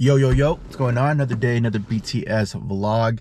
Yo, what's going on? Another day, another BTS vlog.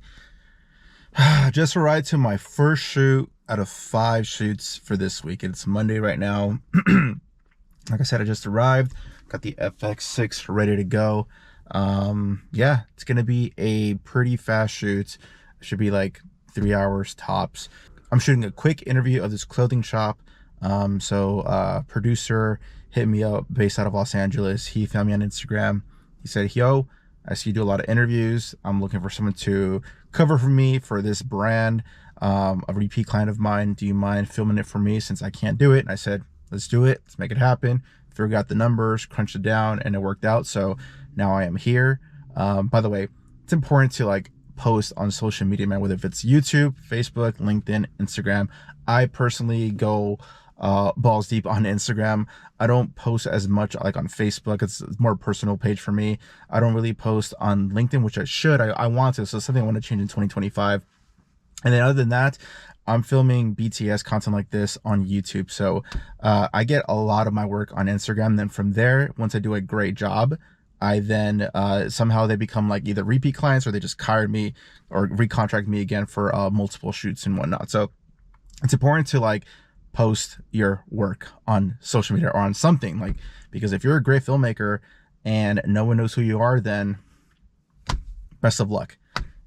Just arrived to my first shoot out of 5 shoots for this week. It's Monday right now. Like I said, I just arrived, got the FX6 ready to go. Yeah, it's gonna be a pretty fast shoot. It should be like 3 hours tops. I'm shooting a quick interview of this clothing shop. Producer hit me up based out of Los Angeles. He found me on Instagram. He said, yo, I see you do a lot of interviews. I'm looking for someone to cover for me for this brand, a repeat client of mine. Do you mind filming it for me since I can't do it? And I said, let's do it. Let's make it happen. Figured out the numbers, crunched it down, and it worked out. So now I am here. By the way, it's important to like post on social media, man, whether if it's YouTube, Facebook, LinkedIn, Instagram. I personally go balls deep on Instagram. I don't post as much like on Facebook. It's more personal page for me. I don't really post on LinkedIn, which I should. I want to. So it's something I want to change in 2025. And then other than that, I'm filming BTS content like this on YouTube. So I get a lot of my work on Instagram. Then from there, once I do a great job, I then somehow they become like either repeat clients or they just hire me or recontract me again for multiple shoots and whatnot. So it's important to like post your work on social media or on something, like, because if you're a great filmmaker and no one knows who you are, then best of luck.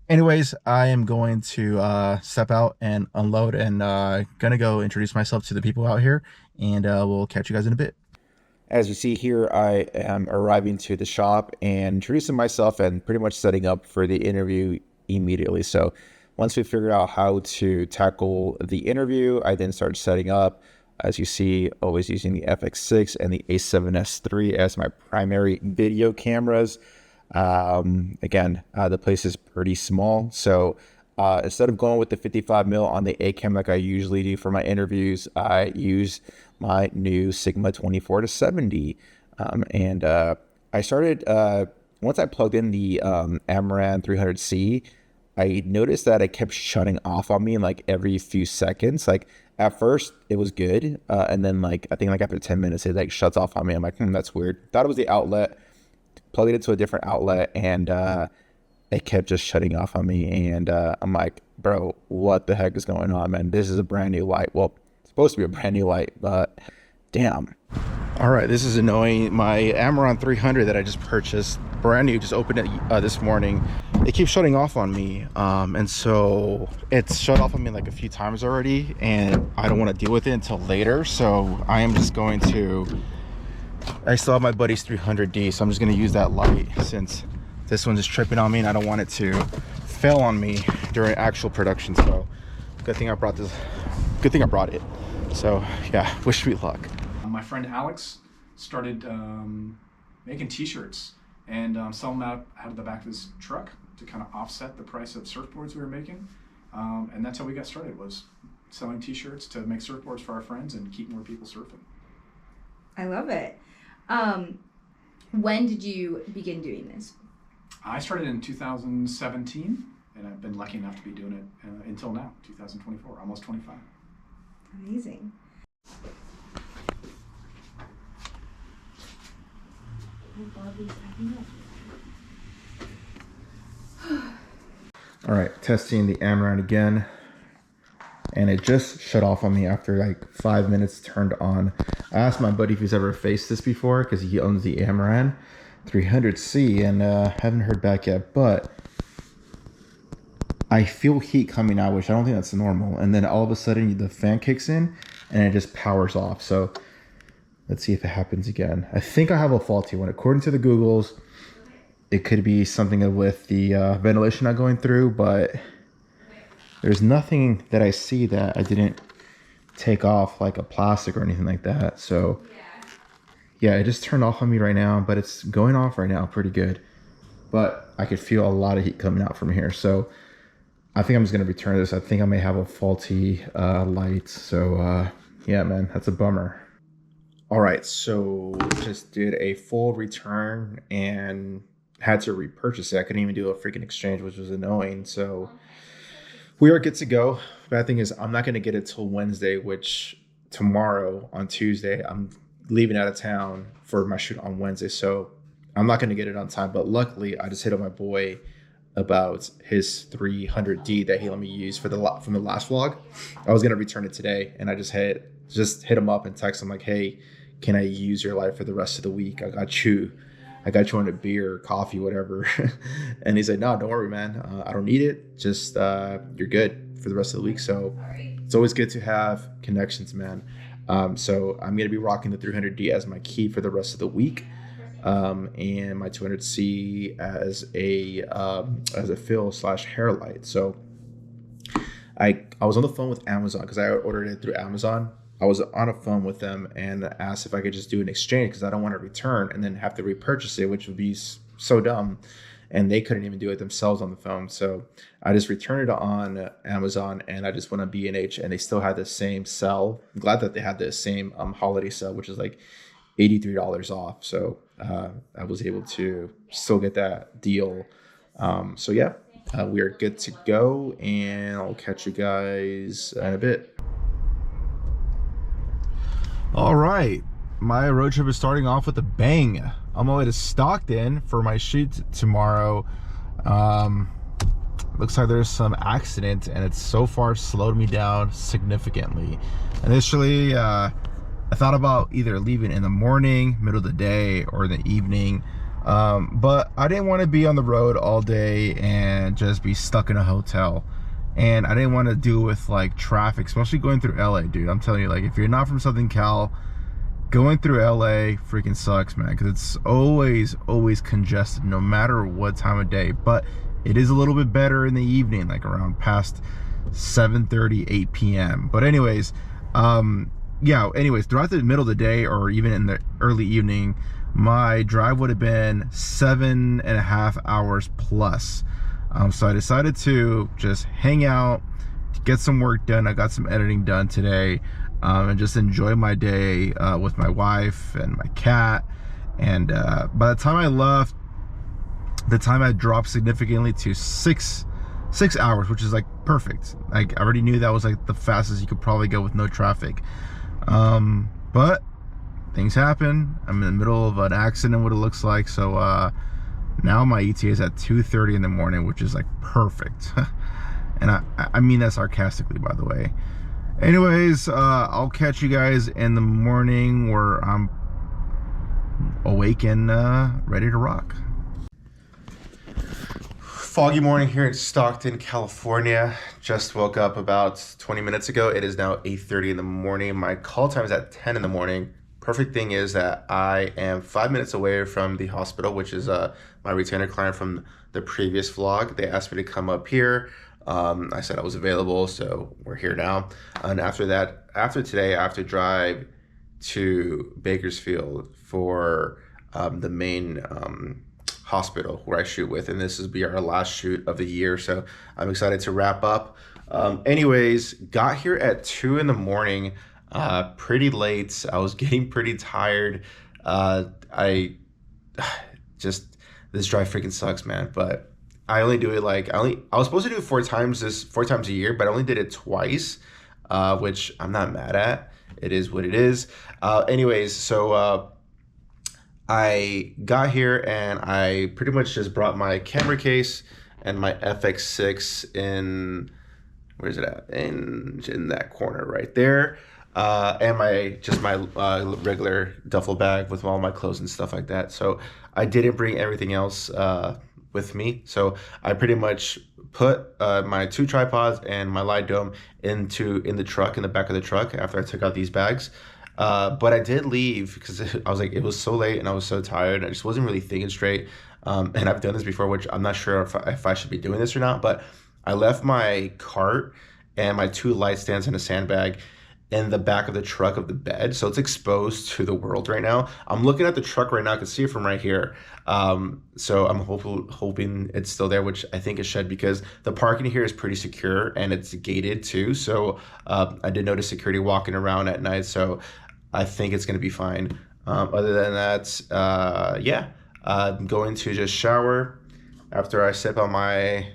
Anyways, I am going to step out and unload and gonna go introduce myself to the people out here, and we'll catch you guys in a bit. As you see here, I am arriving to the shop and introducing myself and pretty much setting up for the interview immediately. So once we figured out how to tackle the interview, I then started setting up. As you see, always using the FX6 and the a7S3 as my primary video cameras. Again, the place is pretty small. So instead of going with the 55mm on the A cam like I usually do for my interviews, I use my new Sigma 24-70. I started, once I plugged in the Amaran 300C, I noticed that it kept shutting off on me like every few seconds. Like at first it was good. And then like, I think like after 10 minutes, it like shuts off on me. I'm like, that's weird. Thought it was the outlet, plugged it into a different outlet, and it kept just shutting off on me. And I'm like, bro, what the heck is going on, man? This is a brand new light. Well, it's supposed to be a brand new light, but damn. All right, this is annoying. My Amaran 300 that I just purchased, brand new, just opened it this morning. It keeps shutting off on me, and so it's shut off on me like a few times already, and I don't want to deal with it until later. So I am just going to, I still have my buddy's 300D, so I'm just going to use that light since this one's just tripping on me and I don't want it to fail on me during actual production. So good thing I brought this, good thing I brought it. So yeah, wish me luck. My friend Alex started making t-shirts and selling them out of the back of his truck to kind of offset the price of surfboards we were making. And that's how we got started, was selling t-shirts to make surfboards for our friends and keep more people surfing. I love it. When did you begin doing this? I started in 2017, and I've been lucky enough to be doing it until now, 2024, almost 25. Amazing. All right, testing the Amaran again, and it just shut off on me after like 5 minutes turned on. I asked my buddy if he's ever faced this before because he owns the Amaran 300C, and haven't heard back yet, but I feel heat coming out, which I don't think that's normal. And then all of a sudden the fan kicks in and it just powers off. So let's see if it happens again. I think I have a faulty one. According to the Googles, it could be something with the ventilation not going through, but there's nothing that I see that I didn't take off, like a plastic or anything like that. So yeah, it just turned off on me right now, but it's going off right now pretty good. But I could feel a lot of heat coming out from here. So I think I'm just gonna return this. I think I may have a faulty light. So yeah, man, that's a bummer. All right, so just did a full return and had to repurchase it. I couldn't even do a freaking exchange, which was annoying. So we are good to go. Bad thing is I'm not gonna get it till Wednesday, which tomorrow on Tuesday, I'm leaving out of town for my shoot on Wednesday. So I'm not going to get it on time, but luckily I just hit up my boy about his 300D that he let me use for from the last vlog. I was going to return it today, and I just hit him up and text him like, hey, can I use your light for the rest of the week? I got you on a beer, coffee, whatever. And he said, no, don't worry, man. I don't need it. Just you're good for the rest of the week. So it's always good to have connections, man. So I'm going to be rocking the 300D as my key for the rest of the week. And my 200C as a fill/hair light. So I was on the phone with Amazon because I ordered it through Amazon. I was on a phone with them and asked if I could just do an exchange because I don't want to return and then have to repurchase it, which would be so dumb. And they couldn't even do it themselves on the phone. So I just returned it on Amazon, and I just went on B&H, and they still had the same sell. I'm glad that they had the same holiday sale, which is like $83 off. So I was able to still get that deal. So yeah, we are good to go, and I'll catch you guys in a bit. All right, my road trip is starting off with a bang. I'm on my way to Stockton for my shoot tomorrow. Looks like there's some accident, and it's so far slowed me down significantly. Initially, I thought about either leaving in the morning, middle of the day, or in the evening. But I didn't want to be on the road all day and just be stuck in a hotel. And I didn't want to deal with like traffic, especially going through LA, dude. I'm telling you, like, if you're not from Southern Cal, going through LA freaking sucks, man, because it's always congested no matter what time of day. But it is a little bit better in the evening, like around past 7:30, 8 p.m. But anyways, throughout the middle of the day or even in the early evening, my drive would have been 7.5 hours plus. So I decided to just hang out, get some work done. I got some editing done today, and just enjoy my day with my wife and my cat. And by the time I left, the time had dropped significantly to six hours, which is like perfect. Like, I already knew that was like the fastest you could probably go with no traffic. But things happen. I'm in the middle of an accident, what it looks like. So now my ETA is at 2:30 in the morning, which is like perfect. And I mean that sarcastically, by the way. Anyways, I'll catch you guys in the morning where I'm awake and ready to rock. Foggy morning here in Stockton, California. Just woke up about 20 minutes ago. It is now 8:30 in the morning. My call time is at 10 in the morning. Perfect thing is that I am 5 minutes away from the hospital, which is my retainer client from the previous vlog. They asked me to come up here. I said I was available, so we're here now. And after that, after today, I have to drive to Bakersfield for the main hospital where I shoot with, and this will be our last shoot of the year, so I'm excited to wrap up. Anyways, got here at 2 in the morning, pretty late. I was getting pretty tired. This drive freaking sucks, man. But I only do it like I was supposed to do it four times a year, but I only did it twice, which I'm not mad at. It is what it is. Anyways, so I got here and I pretty much just brought my camera case and my FX6 in, where is it at? In that corner right there. And my regular duffel bag with all my clothes and stuff like that. So I didn't bring everything else with me. So I pretty much put my 2 tripods and my light dome in the truck, in the back of the truck after I took out these bags. But I did leave because I was like, it was so late and I was so tired. I just wasn't really thinking straight. And I've done this before, which I'm not sure if I should be doing this or not, but I left my cart and my 2 light stands and a sandbag in the back of the truck of the bed, so it's exposed to the world right now. I'm looking at the truck right now. I can see it from right here. So I'm hoping it's still there, which I think it should, because the parking here is pretty secure and it's gated too. So I did notice security walking around at night, so I think it's gonna be fine. Other than that, yeah, I'm going to just shower after I sip on my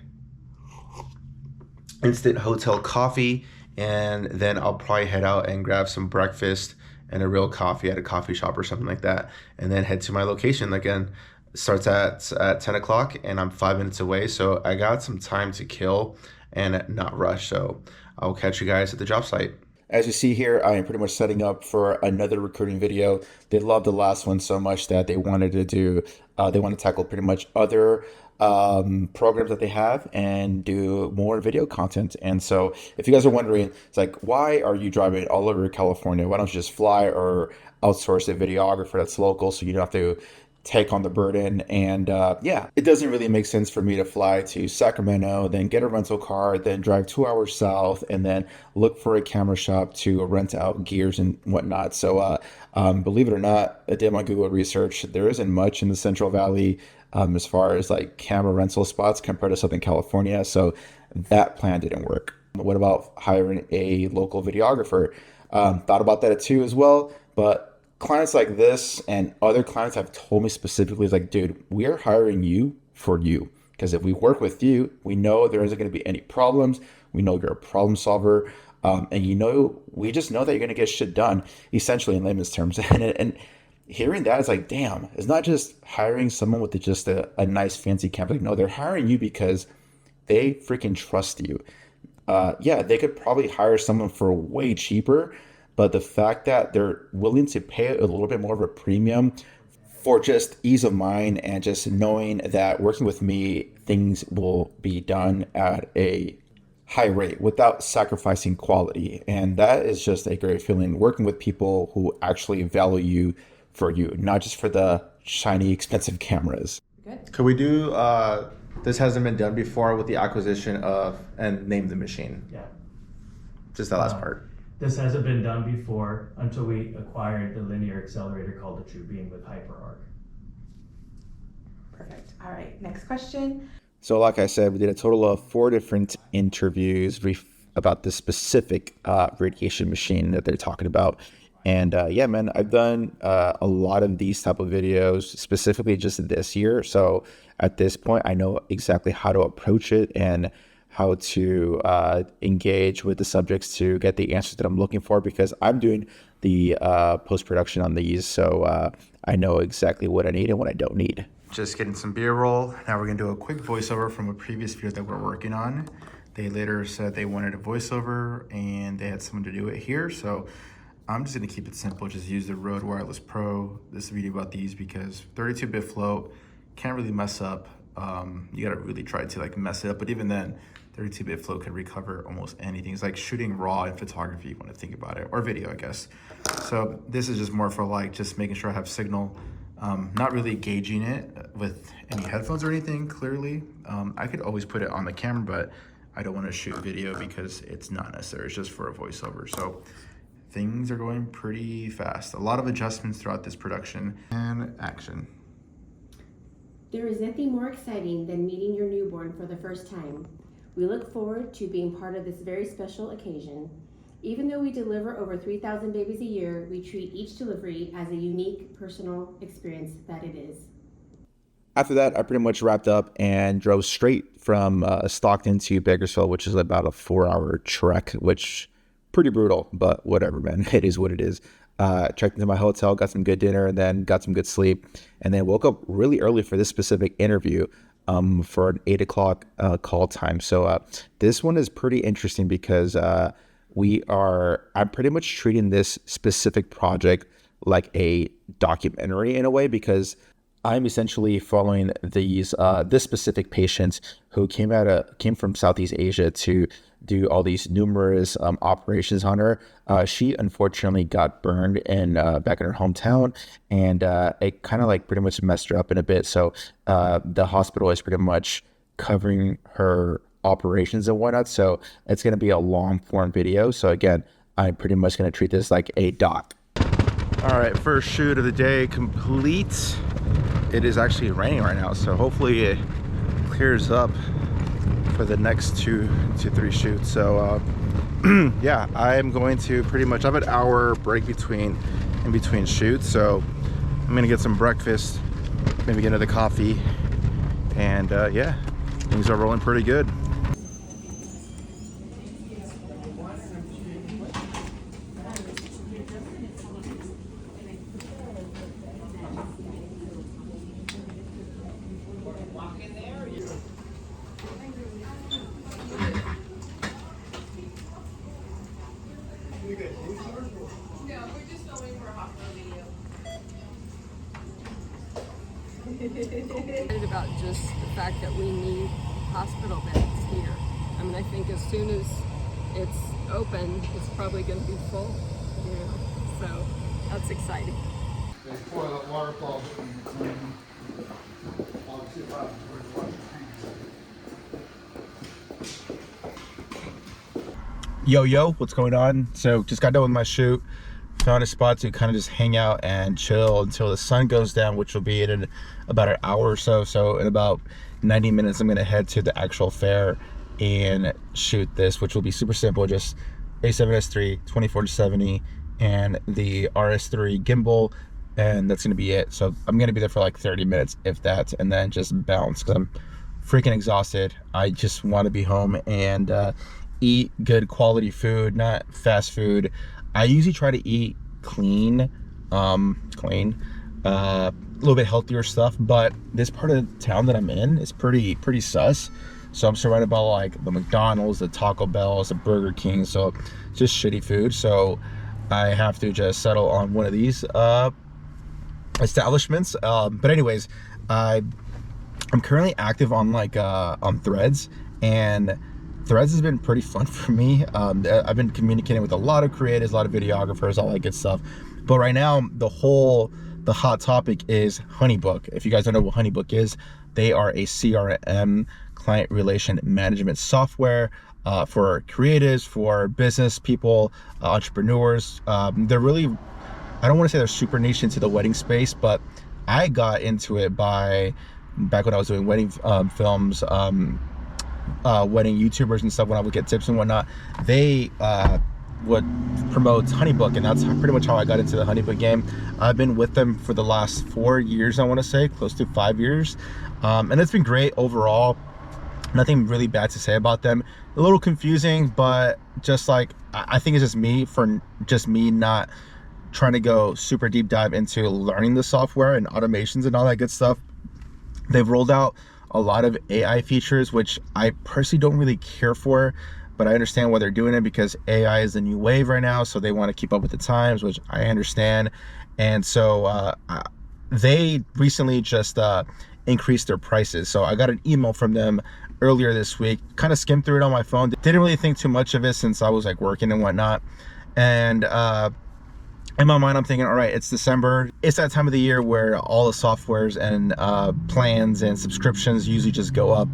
instant hotel coffee. And then I'll probably head out and grab some breakfast and a real coffee at a coffee shop or something like that, and then head to my location again. starts at 10 o'clock and I'm 5 minutes away. So I got some time to kill and not rush. So I'll catch you guys at the job site. As you see here, I am pretty much setting up for another recruiting video. They loved the last one so much that they wanted to do, they want to tackle pretty much other programs that they have and do more video content. And so if you guys are wondering, it's like, why are you driving all over California? Why don't you just fly or outsource a videographer that's local so you don't have to take on the burden? And yeah, it doesn't really make sense for me to fly to Sacramento, then get a rental car, then drive 2 hours south, and then look for a camera shop to rent out gears and whatnot. So believe it or not, I did my Google research. There isn't much in the Central Valley as far as like camera rental spots compared to Southern California. So that plan didn't work. What about hiring a local videographer? Thought about that too as well, but clients like this and other clients have told me specifically, like, dude, we are hiring you for you. Because if we work with you, we know there isn't going to be any problems. We know you're a problem solver. And we just know that you're going to get shit done, essentially in layman's terms. And hearing that is like, damn, it's not just hiring someone with just a nice fancy camera. Like, no, they're hiring you because they freaking trust you. Yeah, they could probably hire someone for way cheaper, but the fact that they're willing to pay a little bit more of a premium for just ease of mind and just knowing that working with me, things will be done at a high rate without sacrificing quality. And that is just a great feeling, working with people who actually value you for you, not just for the shiny, expensive cameras. Good. Could we do, this hasn't been done before with the acquisition of, and name the machine? Yeah. Just that last part. This hasn't been done before until we acquired the linear accelerator called the TrueBeam with HyperArc. Perfect. All right, next question. So like I said, we did a total of 4 different interviews about this specific radiation machine that they're talking about. And yeah, man, I've done a lot of these type of videos, specifically just this year. So at this point, I know exactly how to approach it and how to engage with the subjects to get the answers that I'm looking for, because I'm doing the post-production on these. So I know exactly what I need and what I don't need. Just getting some B-roll. Now we're gonna do a quick voiceover from a previous video that we're working on. They later said they wanted a voiceover and they had someone to do it here. So I'm just gonna keep it simple. Just use the Rode Wireless Pro. This is a video about these because 32-bit float can't really mess up. You gotta really try to like mess it up. But even then, 32-bit float can recover almost anything. It's like shooting RAW in photography, you want to think about it, or video, I guess. So this is just more for like just making sure I have signal. Not really gauging it with any headphones or anything, clearly. I could always put it on the camera, but I don't want to shoot video because it's not necessary. It's just for a voiceover. So things are going pretty fast. A lot of adjustments throughout this production. And action. There is nothing more exciting than meeting your newborn for the first time. We look forward to being part of this very special occasion. Even though we deliver over 3,000 babies a year, we treat each delivery as a unique, personal experience that it is. After that, I pretty much wrapped up and drove straight from Stockton to Bakersfield, which is about a 4-hour trek, which pretty brutal, but whatever, man. It is what it is. Checked into my hotel, got some good dinner, and then got some good sleep, and then woke up really early for this specific interview for an 8 o'clock call time. So this one is pretty interesting because I'm pretty much treating this specific project like a documentary in a way, because I'm essentially following this specific patient who came from Southeast Asia to do all these numerous operations on her. She unfortunately got burned back in her hometown, and it kind of like pretty much messed her up in a bit. So the hospital is pretty much covering her operations and whatnot. So it's going to be a long form video. So again, I'm pretty much going to treat this like a doc. All right, first shoot of the day complete. It is actually raining right now, so hopefully it clears up for the next 2 to 3 shoots. So yeah, I'm going to pretty much have an hour break in between shoots. So I'm gonna get some breakfast, maybe get another coffee, and yeah, things are rolling pretty good. excited about just the fact that we need hospital beds here. I mean, I think as soon as it's open, it's probably going to be full, you know, so that's exciting. They pour the waterfall in the clean. Obviously, if I was to wash your hands. Yo, what's going on? So just got done with my shoot. Found a spot to kind of just hang out and chill until the sun goes down, which will be in about an hour or so. So in about 90 minutes, I'm gonna head to the actual fair and shoot this, which will be super simple. Just a7S III 24-70 and the RS3 gimbal, and that's gonna be it. So I'm gonna be there for like 30 minutes, if that, and then just bounce because I'm freaking exhausted. I just want to be home and eat good quality food, not fast food. I usually try to eat clean, a little bit healthier stuff, but this part of town that I'm in is pretty sus. So I'm surrounded by like the McDonald's, the Taco Bells, the Burger King, so just shitty food. So I have to just settle on one of these establishments. But anyways, I'm currently active on like on Threads, and Threads has been pretty fun for me. I've been communicating with a lot of creators, a lot of videographers, all that good stuff. But right now, the hot topic is Honeybook. If you guys don't know what Honeybook is, they are a CRM, client relation management software for creatives, for business people, entrepreneurs. They're really, I don't want to say they're super niche into the wedding space, but I got into it back when I was doing wedding films, wedding YouTubers and stuff. When I would get tips and whatnot, they would promote Honeybook, and that's pretty much how I got into the Honeybook game. I've been with them for the last 4 years, I want to say, close to 5 years, and it's been great overall. Nothing really bad to say about them. A little confusing, but just like, I think it's just me not trying to go super deep dive into learning the software and automations and all that good stuff. They've rolled out a lot of AI features, which I personally don't really care for, but I understand why they're doing it, because AI is the new wave right now, so they want to keep up with the times, which I understand. And so they recently just increased their prices. So I got an email from them earlier this week, kind of skimmed through it on my phone, didn't really think too much of it since I was like working and whatnot. And in my mind, I'm thinking, all right, it's December. It's that time of the year where all the softwares and plans and subscriptions usually just go up,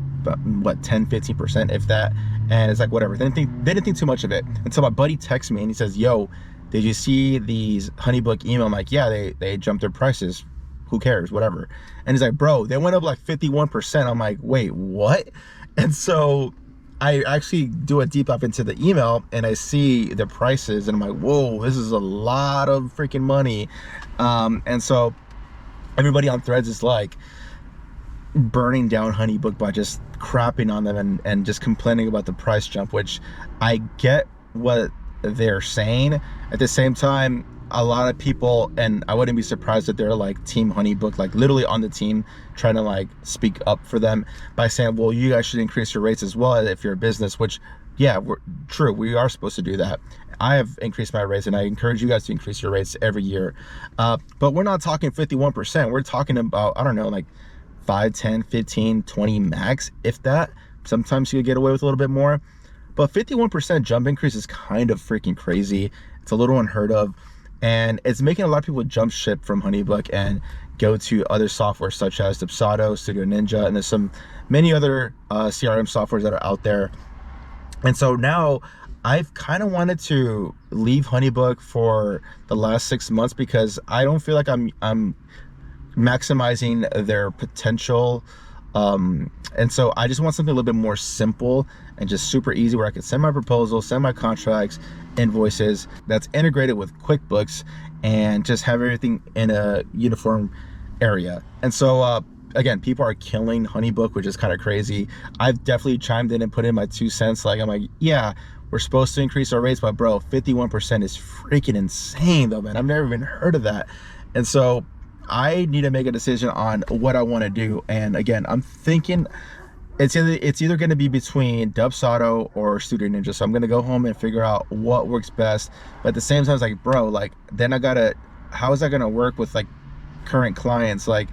what, 10, 15%, if that. And it's like, whatever. They didn't think too much of it until my buddy texts me and he says, yo, did you see these Honeybook email? I'm like, yeah, they jumped their prices. Who cares? Whatever. And he's like, bro, they went up like 51%. I'm like, wait, what? And so I actually do a deep dive into the email and I see the prices and I'm like, whoa, this is a lot of freaking money. And so everybody on Threads is like burning down Honeybook by just crapping on them and just complaining about the price jump, which I get what they're saying. At the same time, a lot of people, and I wouldn't be surprised if they're like Team Honeybook, like literally on the team, trying to like speak up for them by saying, well, you guys should increase your rates as well if you're a business, which, yeah, true, we are supposed to do that. I have increased my rates and I encourage you guys to increase your rates every year. But we're not talking 51%. We're talking about, I don't know, like 5, 10, 15, 20 max, if that. Sometimes you get away with a little bit more. But 51% jump increase is kind of freaking crazy. It's a little unheard of. And it's making a lot of people jump ship from Honeybook and go to other software such as Dubsado, Studio Ninja, and there's many other CRM softwares that are out there. And so now I've kind of wanted to leave Honeybook for the last 6 months because I don't feel like I'm maximizing their potential. And so I just want something a little bit more simple and just super easy where I can send my proposals, send my contracts, invoices, that's integrated with QuickBooks, and just have everything in a uniform area. And so again, people are killing Honeybook, which is kind of crazy. I've definitely chimed in and put in my 2 cents. Like, I'm like, yeah, we're supposed to increase our rates, but bro, 51% is freaking insane though, man. I've never even heard of that. And so I need to make a decision on what I want to do. And again, I'm thinking it's either going to be between Dubsado or Studio Ninja. So I'm going to go home and figure out what works best. But at the same time, it's like, bro, like, then how is that going to work with like current clients? Like,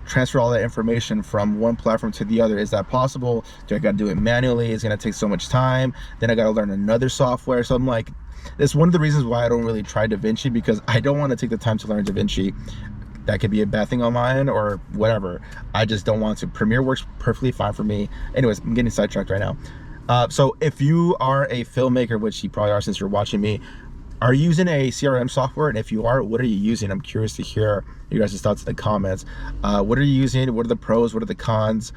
transfer all that information from one platform to the other? Is that possible? Do I got to do it manually? It's going to take so much time. Then I got to learn another software. So I'm like, it's one of the reasons why I don't really try DaVinci, because I don't want to take the time to learn DaVinci. That could be a bad thing on my end or whatever. I just don't want to. Premiere works perfectly fine for me. Anyways, I'm getting sidetracked right now. So if you are a filmmaker, which you probably are since you're watching me, are you using a CRM software? And if you are, what are you using? I'm curious to hear you guys' thoughts in the comments. What are you using? What are the pros? What are the cons?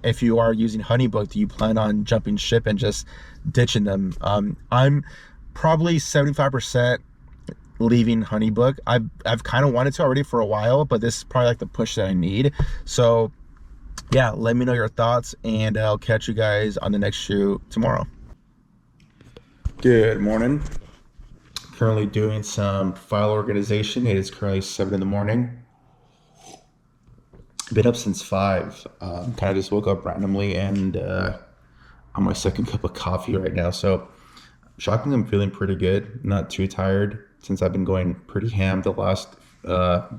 If you are using Honeybook, do you plan on jumping ship and just ditching them? I'm probably 75% leaving Honeybook. I've kind of wanted to already for a while, but this is probably like the push that I need. So yeah, let me know your thoughts, and I'll catch you guys on the next shoot tomorrow. Good morning. Currently doing some file organization. It is currently 7 in the morning. Been up since 5. Kind of just woke up randomly and on my second cup of coffee right now. So shockingly, I'm feeling pretty good. Not too tired since I've been going pretty ham the last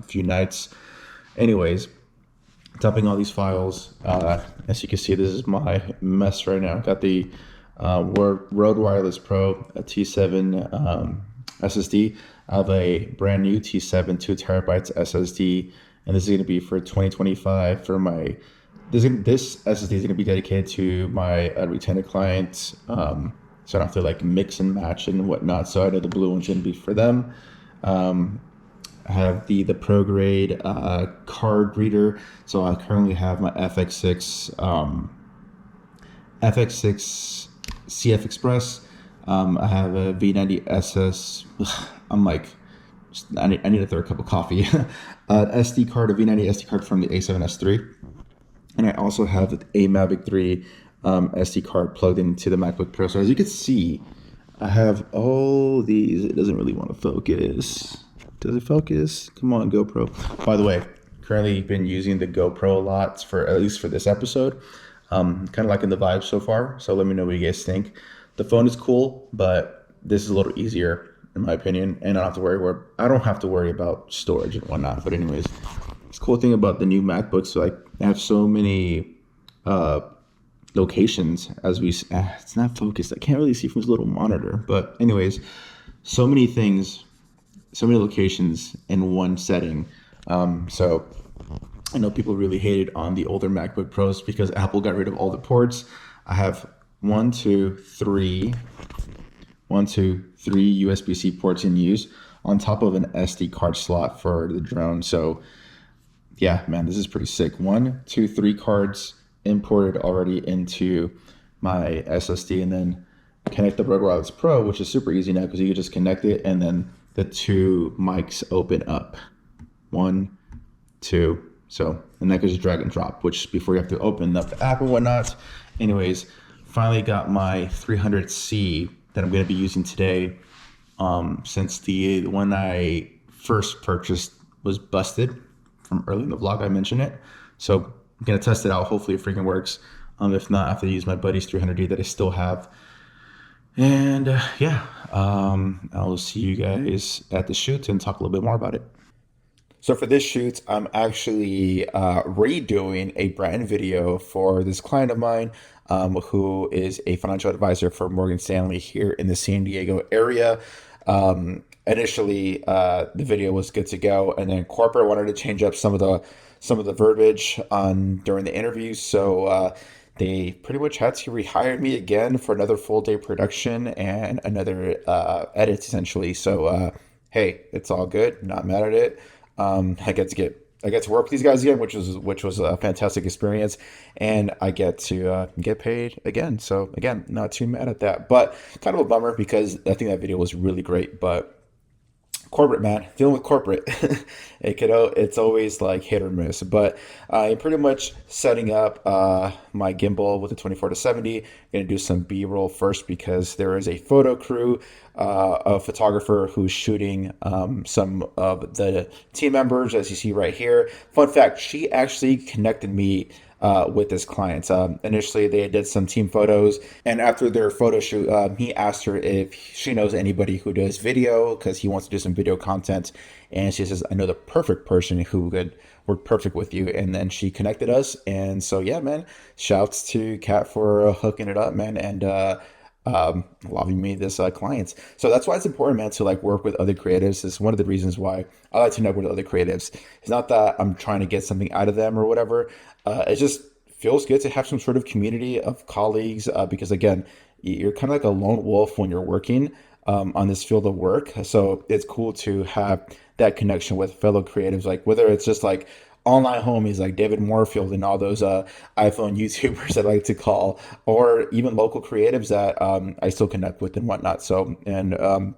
few nights. Anyways, dumping all these files. As you can see, this is my mess right now. Got the Rode Wireless Pro, a T7 SSD. I have a brand new T7 2 terabytes SSD, and this is going to be for 2025 for my. This SSD is going to be dedicated to my Retainer clients, so I don't have to like mix and match and whatnot. So I know the blue one's going to be for them. I have the Pro Grade card reader. So I currently have my FX6 CF Express. I have a V90SS. I'm like, I need a third cup of coffee. SD card, a V90 SD card from the a7S III. And I also have a Mavic 3 SD card plugged into the MacBook Pro. So as you can see, I have all these. It doesn't really want to focus. Does it focus? Come on, GoPro. By the way, currently been using the GoPro a lot for, at least for this episode. Kind of liking the vibe so far. So let me know what you guys think. The phone is cool, but this is a little easier in my opinion, and I don't have to worry about storage and whatnot. But anyways, this cool thing about the new MacBooks, so like I have so many locations as we. It's not focused. I can't really see from this little monitor. But anyways, so many things, so many locations in one setting. So I know people really hated on the older MacBook Pros because Apple got rid of all the ports. I have 1, 2, 3 USB-C ports in use on top of an SD card slot for the drone. So yeah, man, this is pretty sick. 1, 2, 3 cards imported already into my SSD, and then connect the Rode Wireless Pro, which is super easy now because you can just connect it and then the 2 mics open up. 1, 2. So, and that can just drag and drop, which before you have to open up the app and whatnot. Anyways, finally got my 300C that I'm going to be using today, since the one I first purchased was busted from early in the vlog. I mentioned it. So I'm going to test it out. Hopefully it freaking works. If not, I have to use my buddy's 300D that I still have. And yeah, I'll see you guys at the shoot and talk a little bit more about it. So for this shoot, I'm actually redoing a brand video for this client of mine, who is a financial advisor for Morgan Stanley here in the San Diego area. Initially, the video was good to go, and then corporate wanted to change up some of the verbiage during the interview. So they pretty much had to rehire me again for another full day production and another edit essentially. So hey, it's all good. Not mad at it. I get to work with these guys again, which was a fantastic experience, and I get to get paid again. So again, not too mad at that, but kind of a bummer because I think that video was really great. But corporate, man, dealing with corporate, it's always like hit or miss. But I'm pretty much setting up my gimbal with the 24-70. I'm gonna do some B-roll first because there is a photo crew, a photographer who's shooting some of the team members, as you see right here. Fun fact: she actually connected me with this client. Initially, they did some team photos, and after their photo shoot, he asked her if she knows anybody who does video because he wants to do some video content. And she says, "I know the perfect person who could work perfect with you. And then she connected us. And so, yeah, man, shouts to Kat for hooking it up, man. And, lobbying me this clients. So that's why it's important, man, to like work with other creatives. It's one of the reasons why I like to network with other creatives. It's not that I'm trying to get something out of them or whatever. It just feels good to have some sort of community of colleagues, because again, you're kind of like a lone wolf when you're working on this field of work. So it's cool to have that connection with fellow creatives, like whether it's just like online homies like David Moorfield and all those iPhone YouTubers I like to call, or even local creatives that I still connect with and whatnot. So, and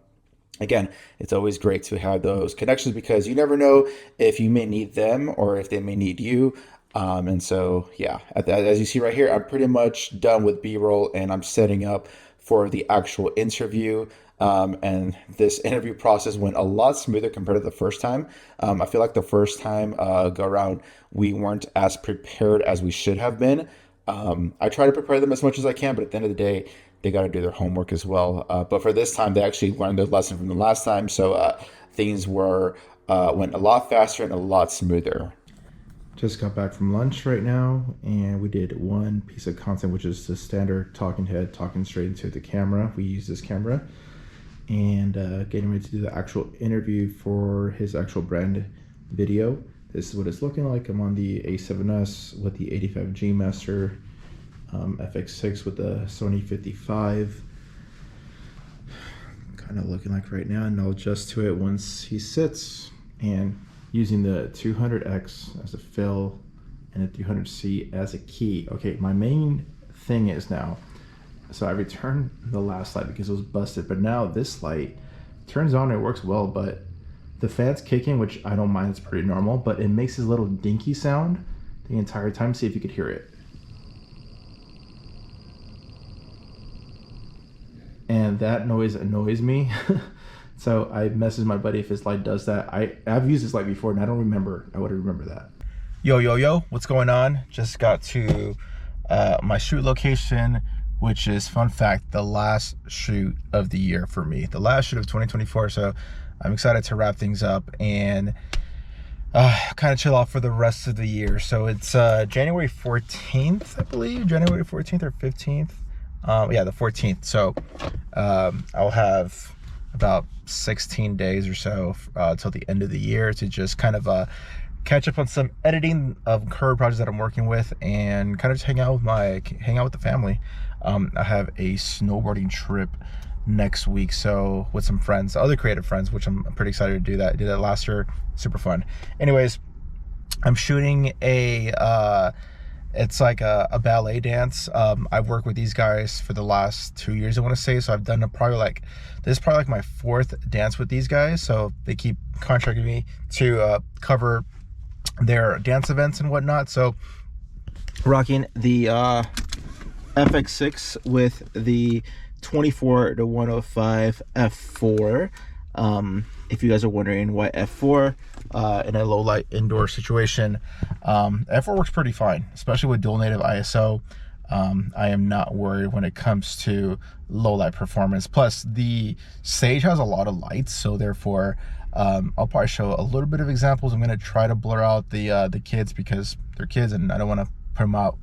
again, it's always great to have those connections because you never know if you may need them or if they may need you. And so, yeah, as you see right here, I'm pretty much done with B-roll and I'm setting up for the actual interview. And this interview process went a lot smoother compared to the first time. I feel like the first time go around, we weren't as prepared as we should have been. I try to prepare them as much as I can, but at the end of the day, they got to do their homework as well. But for this time, they actually learned their lesson from the last time. So things went a lot faster and a lot smoother. Just got back from lunch right now, and we did one piece of content, which is the standard talking head, talking straight into the camera. We use this camera, and getting ready to do the actual interview for his actual brand video. This is what it's looking like. I'm on the A7S with the 85G Master, FX6 with the Sony 55. Kind of looking like right now, and I'll adjust to it once he sits, and using the 200X as a fill and the 300C as a key. Okay, my main thing is now, so I returned the last light because it was busted, but now this light turns on and it works well, but the fan's kicking, which I don't mind, it's pretty normal, but it makes this little dinky sound the entire time. See if you could hear it. And that noise annoys me. So I messaged my buddy if his light does that. I've used this light before and I don't remember. I would remember that. Yo, what's going on? Just got to my shoot location, which is, fun fact, the last shoot of the year for me. The last shoot of 2024. So I'm excited to wrap things up and kind of chill out for the rest of the year. So it's January 14th, I believe. January 14th or 15th. Yeah, the 14th. So I'll have about 16 days or so till the end of the year to just kind of catch up on some editing of current projects that I'm working with and kind of just hang out with the family. I have a snowboarding trip next week, so with some friends, other creative friends, which I'm pretty excited to do that. I did that last year, super fun. Anyways, I'm shooting it's like a ballet dance. I've worked with these guys for the last 2 years, I want to say. So I've done this is probably like my 4th dance with these guys. So they keep contracting me to cover their dance events and whatnot. So rocking the FX6 with the 24-105 f4. If you guys are wondering why f4 in a low light indoor situation, f4 works pretty fine, especially with dual native ISO. I am not worried when it comes to low light performance. Plus the stage has a lot of lights, so therefore I'll probably show a little bit of examples. I'm going to try to blur out the kids because they're kids and I don't want to put them out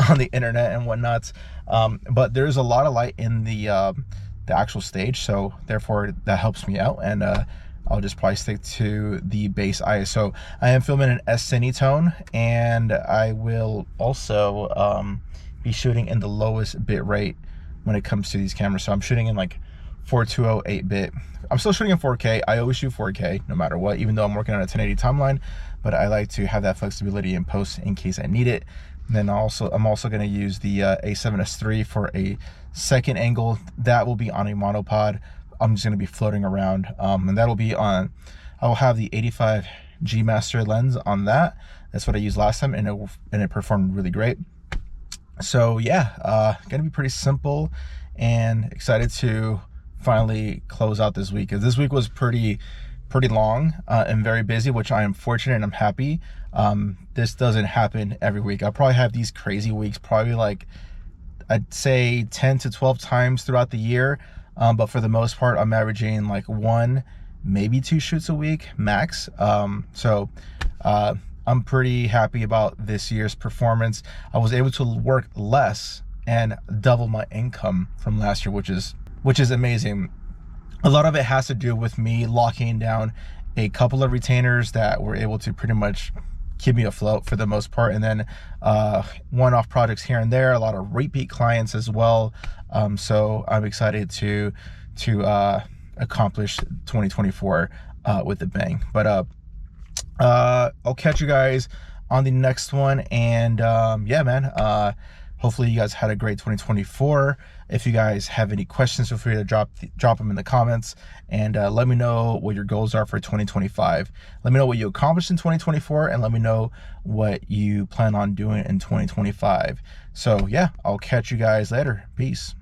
on the internet and whatnot. But there's a lot of light in the actual stage, so therefore that helps me out, and I'll just probably stick to the base ISO. I am filming an a7siii tone, and I will also be shooting in the lowest bit rate when it comes to these cameras. So I'm shooting in like 420 8-bit. I'm still shooting in 4K. I always shoot 4K no matter what, even though I'm working on a 1080 timeline, but I like to have that flexibility in post in case I need it. And then I'm also going to use the a7S III for a second angle. That will be on a monopod. I'm just going to be floating around, and that'll be on, I will have the 85G Master lens on that. That's what I used last time, and it performed really great. So yeah, gonna be pretty simple, and excited to finally close out this week, because this week was pretty long and very busy, which I am fortunate and I'm happy. This doesn't happen every week. I probably have these crazy weeks probably like, I'd say 10 to 12 times throughout the year, but for the most part I'm averaging like 1, maybe 2 shoots a week max. So I'm pretty happy about this year's performance. I was able to work less and double my income from last year, which is amazing. A lot of it has to do with me locking down a couple of retainers that were able to pretty much keep me afloat for the most part, and then one-off projects here and there, a lot of repeat clients as well. So I'm excited to accomplish 2024 with a bang. But I'll catch you guys on the next one, and yeah, man, hopefully you guys had a great 2024. If you guys have any questions, feel free to drop them in the comments, and let me know what your goals are for 2025. Let me know what you accomplished in 2024, and let me know what you plan on doing in 2025. So yeah, I'll catch you guys later. Peace.